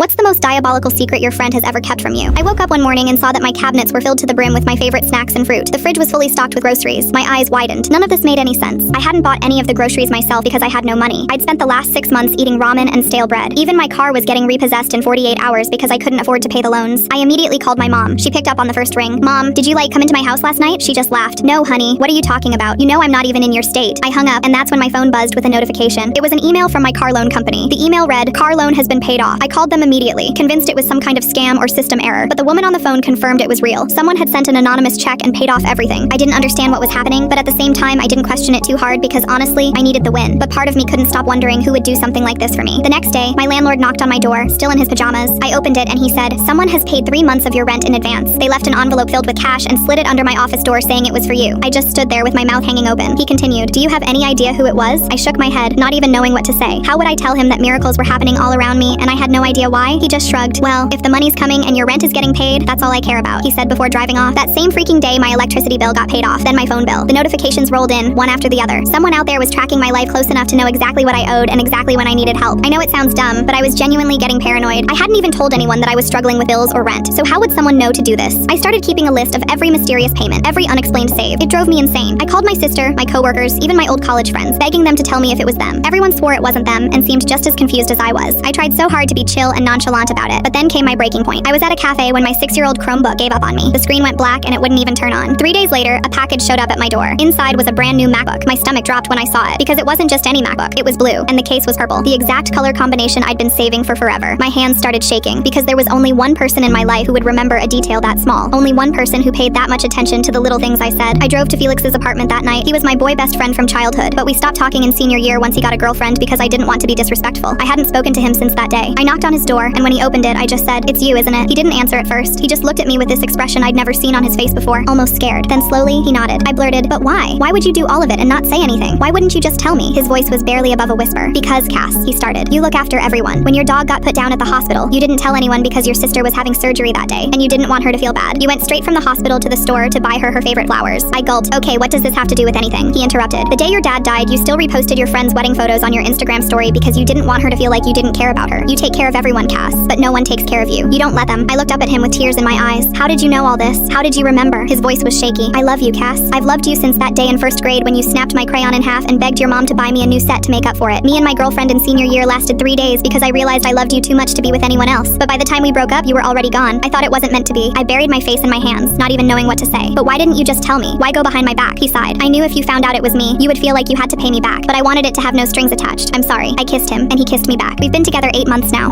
What's the most diabolical secret your friend has ever kept from you? I woke up one morning and saw that my cabinets were filled to the brim with my favorite snacks and fruit. The fridge was fully stocked with groceries. My eyes widened. None of this made any sense. I hadn't bought any of the groceries myself because I had no money. I'd spent the last 6 months eating ramen and stale bread. Even my car was getting repossessed in 48 hours because I couldn't afford to pay the loans. I immediately called my mom. She picked up on the first ring. "Mom, did you come into my house last night?" She just laughed. "No, honey, what are you talking about? You know I'm not even in your state." I hung up, and that's when my phone buzzed with a notification. It was an email from my car loan company. The email read, "Car loan has been paid off." I called them immediately, convinced it was some kind of scam or system error, but the woman on the phone confirmed it was real. Someone had sent an anonymous check and paid off everything. I didn't understand what was happening, but at the same time I didn't question it too hard because honestly, I needed the win. But part of me couldn't stop wondering who would do something like this for me. The next day, my landlord knocked on my door, still in his pajamas. I opened it and he said, "Someone has paid 3 months of your rent in advance. They left an envelope filled with cash and slid it under my office door saying it was for you." I just stood there with my mouth hanging open. He continued, "Do you have any idea who it was?" I shook my head, not even knowing what to say. How would I tell him that miracles were happening all around me and I had no idea why? He just shrugged. "Well, if the money's coming and your rent is getting paid, that's all I care about," he said before driving off. That same freaking day, my electricity bill got paid off, then my phone bill. The notifications rolled in, one after the other. Someone out there was tracking my life close enough to know exactly what I owed and exactly when I needed help. I know it sounds dumb, but I was genuinely getting paranoid. I hadn't even told anyone that I was struggling with bills or rent, so how would someone know to do this? I started keeping a list of every mysterious payment, every unexplained save. It drove me insane. I called my sister, my coworkers, even my old college friends, begging them to tell me if it was them. Everyone swore it wasn't them and seemed just as confused as I was. I tried so hard to be chill and nonchalant about it, but then came my breaking point. I was at a cafe when my 6-year-old Chromebook gave up on me. The screen went black and it wouldn't even turn on. 3 days later, a package showed up at my door. Inside was a brand new MacBook. My stomach dropped when I saw it because it wasn't just any MacBook. It was blue and the case was purple. The exact color combination I'd been saving for forever. My hands started shaking because there was only one person in my life who would remember a detail that small. Only one person who paid that much attention to the little things I said. I drove to Felix's apartment that night. He was my boy best friend from childhood, but we stopped talking in senior year once he got a girlfriend because I didn't want to be disrespectful. I hadn't spoken to him since that day. I knocked on his door and when he opened it, I just said, "It's you, isn't it?" He didn't answer at first. He just looked at me with this expression I'd never seen on his face before, almost scared. Then slowly, he nodded. I blurted, "But why? Why would you do all of it and not say anything? Why wouldn't you just tell me?" His voice was barely above a whisper. "Because, Cass," he started, "you look after everyone. When your dog got put down at the hospital, you didn't tell anyone because your sister was having surgery that day, and you didn't want her to feel bad. You went straight from the hospital to the store to buy her favorite flowers." I gulped. "Okay, what does this have to do with anything?" He interrupted. "The day your dad died, you still reposted your friend's wedding photos on your Instagram story because you didn't want her to feel like you didn't care about her. You take care of everyone, Cass, but no one takes care of you. You don't let them." I looked up at him with tears in my eyes. "How did you know all this? How did you remember?" His voice was shaky. "I love you, Cass. I've loved you since that day in 1st grade when you snapped my crayon in half and begged your mom to buy me a new set to make up for it. Me and my girlfriend in senior year lasted 3 days because I realized I loved you too much to be with anyone else. But by the time we broke up, you were already gone. I thought it wasn't meant to be." I buried my face in my hands, not even knowing what to say. "But why didn't you just tell me? Why go behind my back?" He sighed. "I knew if you found out it was me, you would feel like you had to pay me back, but I wanted it to have no strings attached. I'm sorry." I kissed him, and he kissed me back. We've been together 8 months now.